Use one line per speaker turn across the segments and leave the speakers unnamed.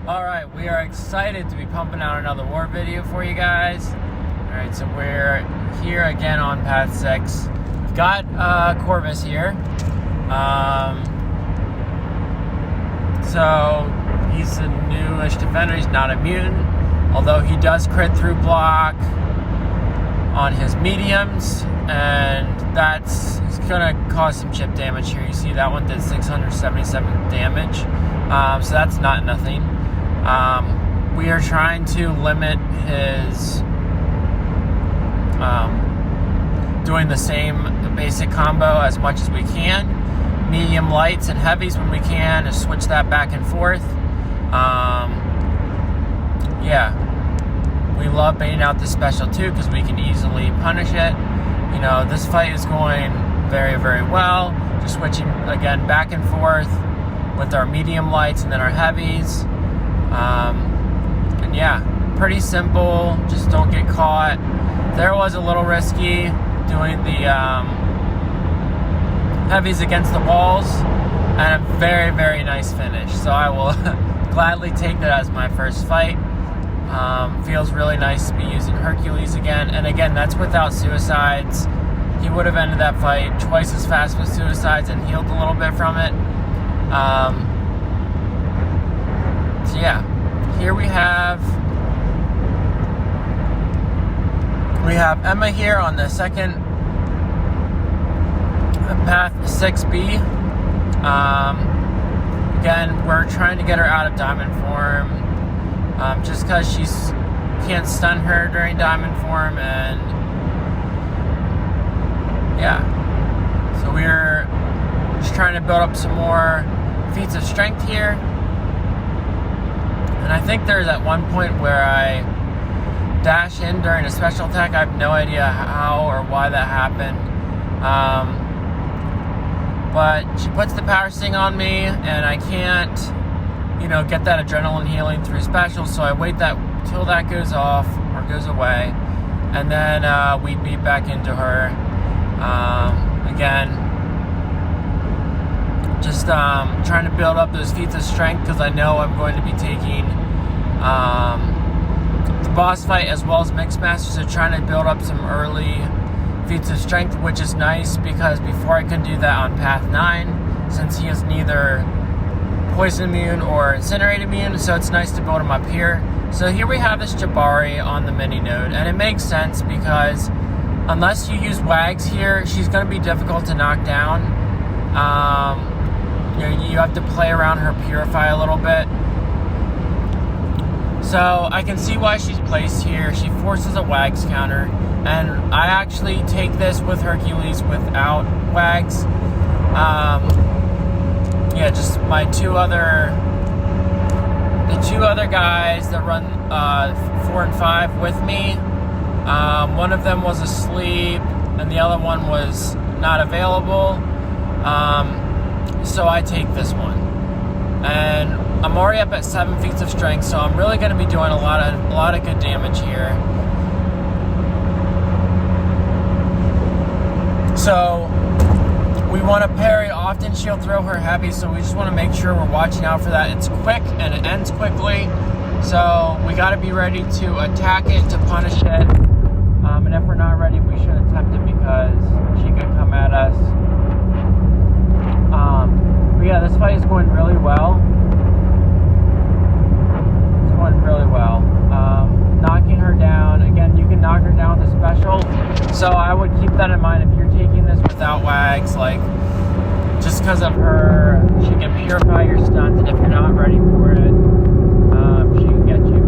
Alright, we are excited to be pumping out another war video for you guys. Alright, so we're here again on Path 6. We've got Corvus here. So he's a newish defender, he's not a mutant. Although he does crit through block on his mediums, and that's gonna cause some chip damage here. You see that one did 677 damage, so that's not nothing. We are trying to limit his doing the same basic combo as much as we can. Medium lights and heavies when we can, and switch that back and forth. Yeah, we love baiting out this special too because we can easily punish it. You know, this fight is going very, very well. Just switching again back and forth with our medium lights and then our heavies. And yeah, pretty simple. Just don't get caught. There was a little risky doing the heavies against the walls, and a very, very nice finish. So I will gladly take that as my first fight. Feels really nice to be using Hercules again. And again, that's without suicides. He would have ended that fight twice as fast with suicides and healed a little bit from it. So yeah, here we have Emma here on the second Path 6B. Again, we're trying to get her out of diamond form. Just because she can't stun her during diamond form, and yeah, so we're just trying to build up some more feats of strength here. And I think there's at one point where I dash in during a special attack. I have no idea how or why that happened, but she puts the power sting on me, and I can't, get that adrenaline healing through specials, so I wait till that goes off or goes away, and then we beat back into her. Again, just trying to build up those feats of strength because I know I'm going to be taking the boss fight as well as Mixmaster, so trying to build up some early feats of strength, which is nice because before I could do that on Path 9, since he is neither poison immune or incinerate immune, so it's nice to build him up here. So here we have this Jabari on the mini node, and it makes sense because unless you use Wags here, she's going to be difficult to knock down. You have to play around her Purify a little bit. So I can see why she's placed here. She forces a Wags counter, and I actually take this with Hercules without Wags. Yeah, just the two other guys that run 4 and 5 with me. One of them was asleep, and the other one was not available. So I take this one, and I'm already up at 7 feats of strength, so I'm really going to be doing a lot of good damage here. So we want to parry. Often she'll throw her heavy, so we just want to make sure we're watching out for that. It's quick and it ends quickly, so we got to be ready to attack it, to punish it. And if we're not ready, we should attempt it because she could come at us. But yeah, this fight is going really well. It's going really well. Knocking her down. Again, you can knock her down with a special. So I would keep that in mind if you're taking this without Wags. Like, just because of her, she can purify your stunts, and if you're not ready for it, she can get you.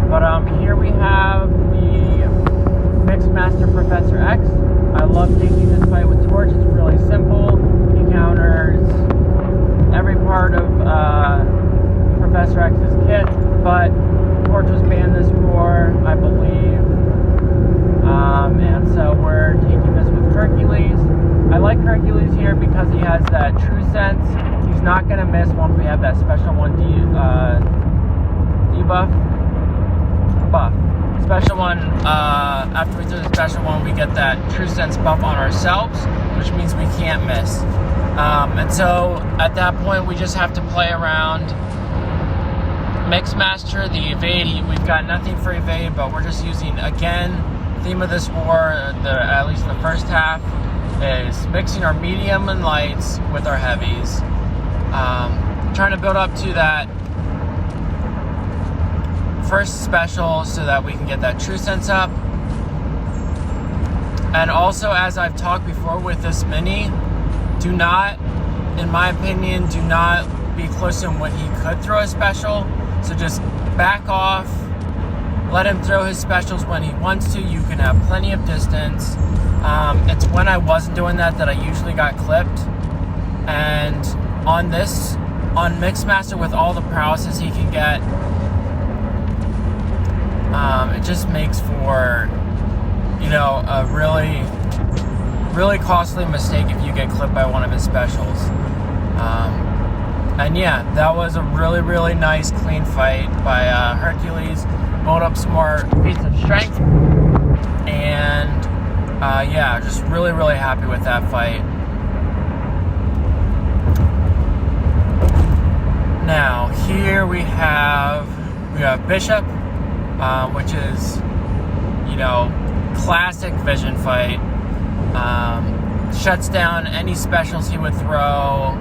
But here we have the Mixmaster Professor X. I love taking this fight with Torch. It's really simple. He counters every part of Professor X's kit, but Torch was banned this war, I believe. And so we're taking this with Hercules. I like Hercules here because he has that true sense. He's not going to miss once we have that special one debuff. Special one, after we do the special one, we get that true sense buff on ourselves, which means we can't miss. And so at that point, we just have to play around. Mixmaster, the evade, we've got nothing for evade, but we're just using, again, theme of this war, at least the first half, is mixing our medium and lights with our heavies. Trying to build up to that first special so that we can get that true sense up. And also, as I've talked before with this mini, do not, in my opinion, do not be close to him when he could throw a special. So just back off, let him throw his specials when he wants to. You can have plenty of distance. It's when I wasn't doing that I usually got clipped. And on Mixmaster, with all the prowesses he can get, it just makes for, a really, really costly mistake if you get clipped by one of his specials. And yeah, that was a really, really nice, clean fight by Hercules. Built up some more feats of strength. And yeah, just really, really happy with that fight. Now, here we have Bishop, which is, classic vision fight. Shuts down any specials he would throw.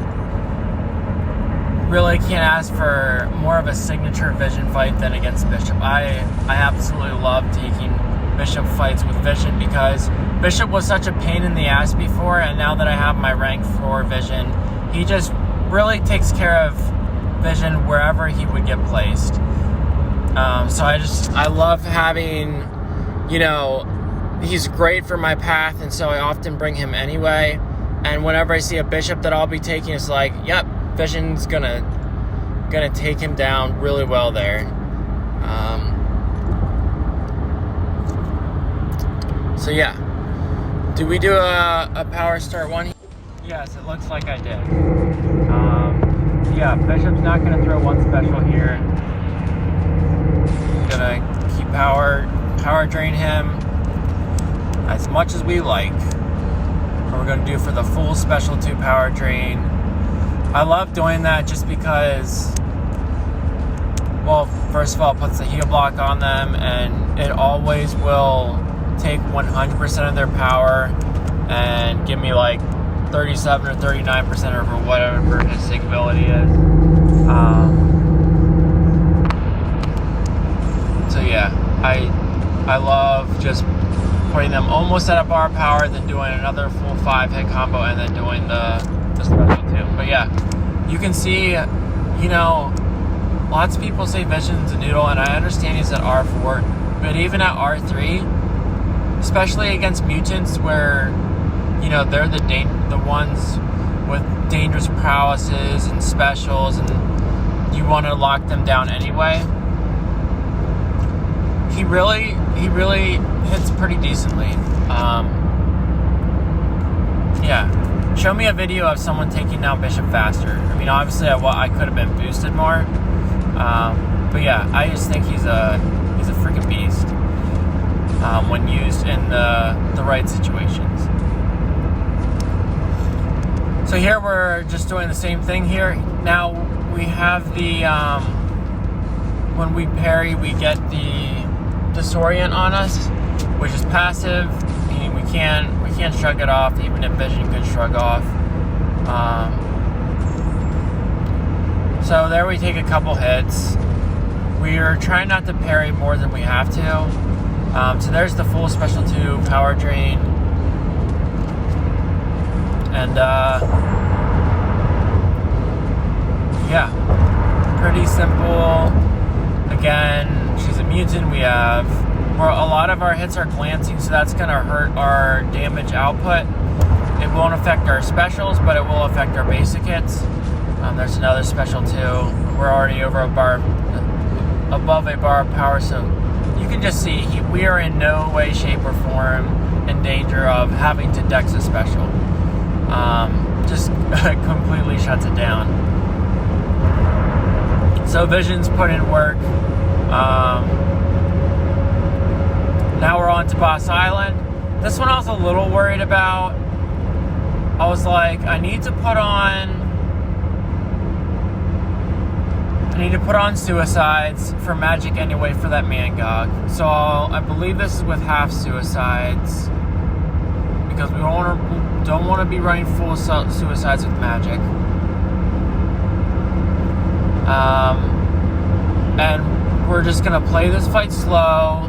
Really can't ask for more of a signature vision fight than against Bishop. I absolutely love taking Bishop fights with vision because Bishop was such a pain in the ass before, and now that I have my rank 4 vision, he just really takes care of vision wherever he would get placed. So I love having, he's great for my path, and so I often bring him anyway. And whenever I see a Bishop that I'll be taking, it's like, yep, vision's gonna take him down really well there. So yeah, do we do a power start one? Yes, it looks like I did. Yeah, Bishop's not gonna throw one special here. He's gonna keep power drain him as much as we like. What we're gonna do for the full special 2 power drain. I love doing that just because, well, first of all, it puts the heal block on them, and it always will take 100% of their power and give me like 37 or 39% or whatever his sig ability is. So yeah, I love just putting them almost at a bar power, then doing another full 5 hit combo, and then doing the special 2. But yeah, you can see, lots of people say Vision's a noodle, and I understand he's at R4, but even at R3, especially against mutants where, they're the ones with dangerous prowesses and specials, and you want to lock them down anyway, he really hits pretty decently. Yeah. Show me a video of someone taking down Bishop faster. I mean, obviously, I could have been boosted more, but yeah, I just think he's a freaking beast when used in the right situations. So here we're just doing the same thing here. Now we have the when we parry, we get the disorient on us, which is passive, meaning we can't shrug it off, even if Vision could shrug off. So there we take a couple hits. We're trying not to parry more than we have to. So there's the full special 2 power drain. And yeah, pretty simple. Again, she's a mutant. We have a lot of our hits are glancing, so that's going to hurt our damage output. It won't affect our specials, but it will affect our basic hits. There's another special 2. We're already over above a bar of power, so you can just see we are in no way, shape, or form in danger of having to dex a special. Just completely shuts it down. So Vision's put in work. Now we're on to Boss Island. This one I was a little worried about. I was like, I need to put on suicides for magic anyway for that Mangog. So I believe this is with half suicides because we don't want to be running full suicides with magic. And we're just gonna play this fight slow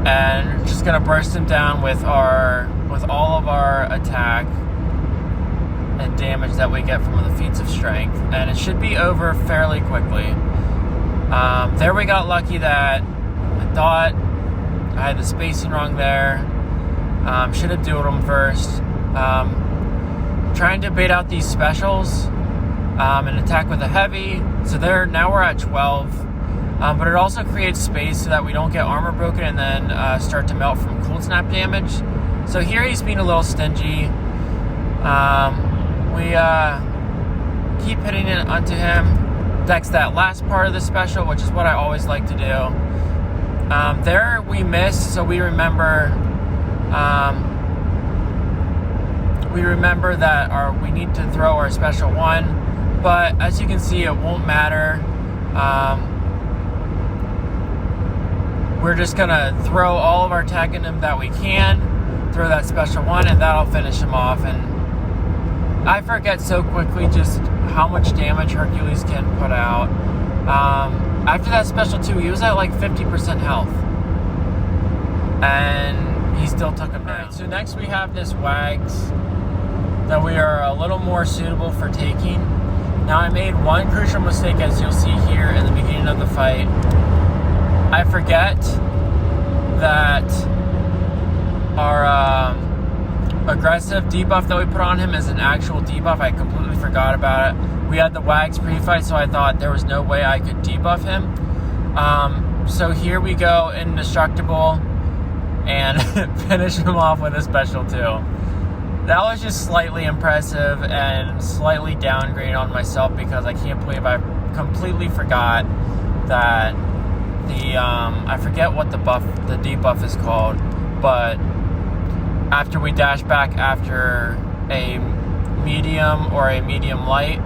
and just gonna burst him down with all of our attack and damage that we get from the feats of strength, and it should be over fairly quickly. There we got lucky that I thought I had the spacing wrong there. Should have dueled him first. Trying to bait out these specials and attack with a heavy. So now we're at 12. But it also creates space so that we don't get armor broken and then start to melt from cold snap damage. So here he's being a little stingy. We keep hitting it onto him. That's that last part of the special, which is what I always like to do. There we missed, so we remember that we need to throw our special one. But as you can see, it won't matter. We're just gonna throw all of our attack in him that we can, throw that special one, and that'll finish him off. And I forget so quickly just how much damage Hercules can put out. After that special 2, he was at like 50% health, and he still took him down. Right, so next we have this Wags that we are a little more suitable for taking. Now I made one crucial mistake, as you'll see here in the beginning of the fight. I forget that our aggressive debuff that we put on him is an actual debuff. I completely forgot about it. We had the Wags pre-fight, so I thought there was no way I could debuff him. So here we go, indestructible, and finish him off with a special 2. That was just slightly impressive and slightly downgrade on myself because I can't believe I completely forgot that I forget what the debuff is called, but after we dash back after a medium or a medium light,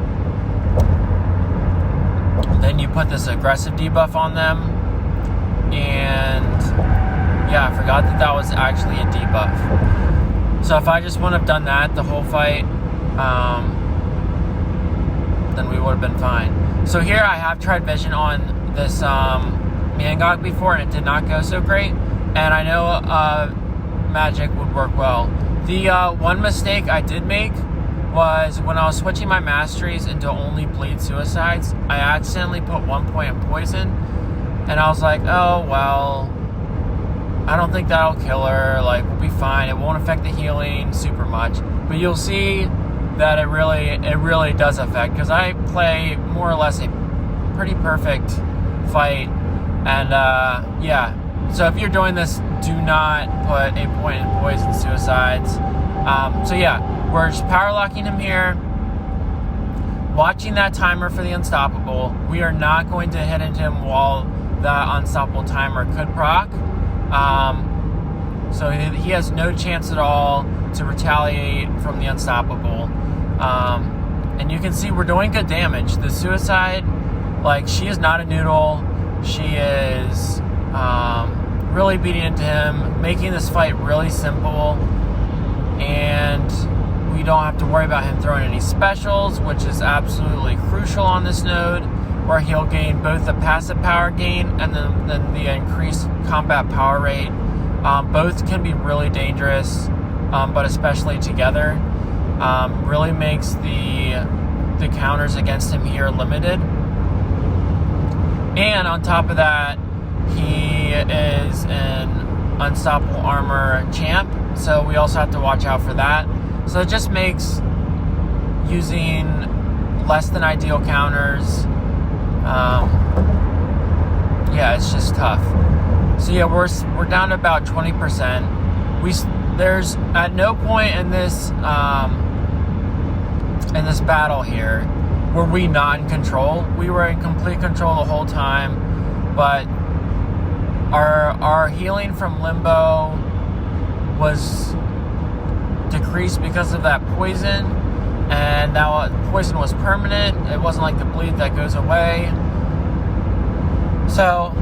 then you put this aggressive debuff on them, and yeah, I forgot that was actually a debuff. So if I just wouldn't have done that the whole fight, then we would have been fine. So here I have tried vision on this Mangog before, and it did not go so great, and I know magic would work well. The one mistake I did make was when I was switching my masteries into only bleed suicides, I accidentally put 1 point of poison, and I was like, oh well, I don't think that'll kill her, like we'll be fine, it won't affect the healing super much. But you'll see that it really does affect, because I play more or less a pretty perfect fight. And yeah, so if you're doing this, do not put a point in poison suicides. So yeah, we're just power locking him here, watching that timer for the unstoppable. We are not going to hit into him while that unstoppable timer could proc. So he has no chance at all to retaliate from the unstoppable. And you can see we're doing good damage. The suicide, like, she is not a noodle. She is really beating into him, making this fight really simple, and we don't have to worry about him throwing any specials, which is absolutely crucial on this node, where he'll gain both the passive power gain and then the increased combat power rate. Both can be really dangerous, but especially together, really makes the counters against him here limited. And on top of that, he is an unstoppable armor champ, so we also have to watch out for that. So it just makes using less than ideal counters, yeah, it's just tough. So yeah, we're down to about 20%. There's at no point in this battle here were we not in control. We were in complete control the whole time, but our healing from Limbo was decreased because of that poison, and that poison was permanent. It wasn't like the bleed that goes away. So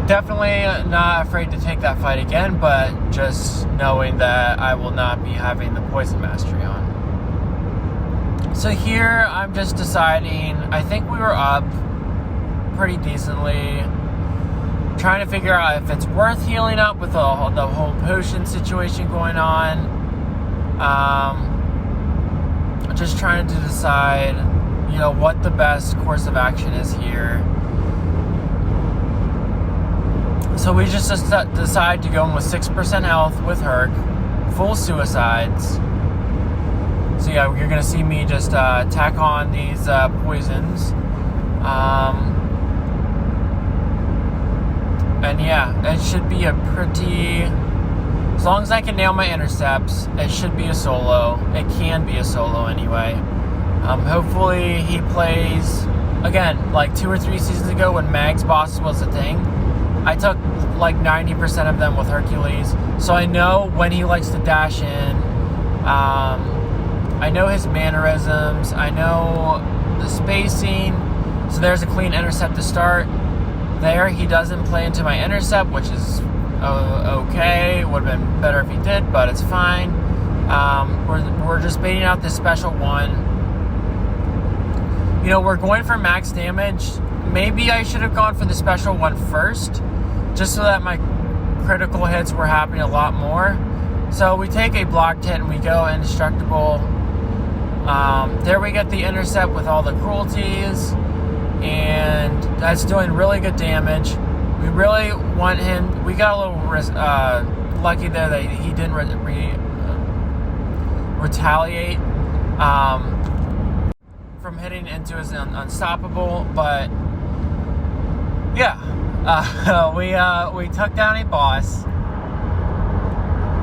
definitely not afraid to take that fight again, but just knowing that I will not be having the poison mastery on. So here I'm just deciding, I think we were up pretty decently, trying to figure out if it's worth healing up with the whole potion situation going on. Just trying to decide, what the best course of action is here. So we just decide to go in with 6% health with Herc, full suicides. So yeah, you're going to see me just tack on these poisons. And yeah, it should be a pretty... As long as I can nail my intercepts, it should be a solo. It can be a solo anyway. Hopefully he plays... Again, like 2 or 3 seasons ago when Mag's bosses was a thing, I took like 90% of them with Hercules. So I know when he likes to dash in. I know his mannerisms. I know the spacing. So there's a clean intercept to start. There, he doesn't play into my intercept, which is okay. It would have been better if he did, but it's fine. We're just baiting out this special one. We're going for max damage. Maybe I should have gone for the special one first, just so that my critical hits were happening a lot more. So we take a blocked hit and we go indestructible. There we get the intercept with all the cruelties, and that's doing really good damage. We really want him. We got a little lucky there that he didn't retaliate from hitting into his unstoppable. But yeah, we took down a boss,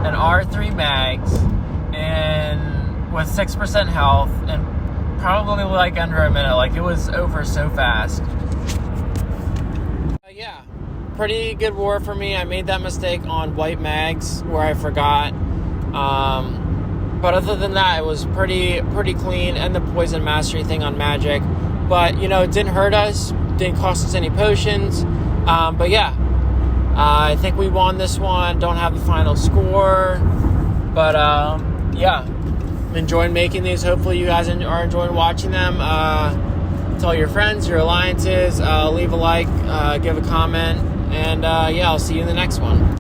an R3 mags, and with 6% health, and probably like under a minute. Like, it was over so fast. Yeah, pretty good war for me. I made that mistake on white mags where I forgot. But other than that, it was pretty clean, and the poison mastery thing on magic. But, it didn't hurt us, didn't cost us any potions. But yeah, I think we won this one. Don't have the final score. But yeah, I'm enjoying making these. Hopefully you guys are enjoying watching them. Tell your friends, your alliances, leave a like, give a comment, and yeah, I'll see you in the next one.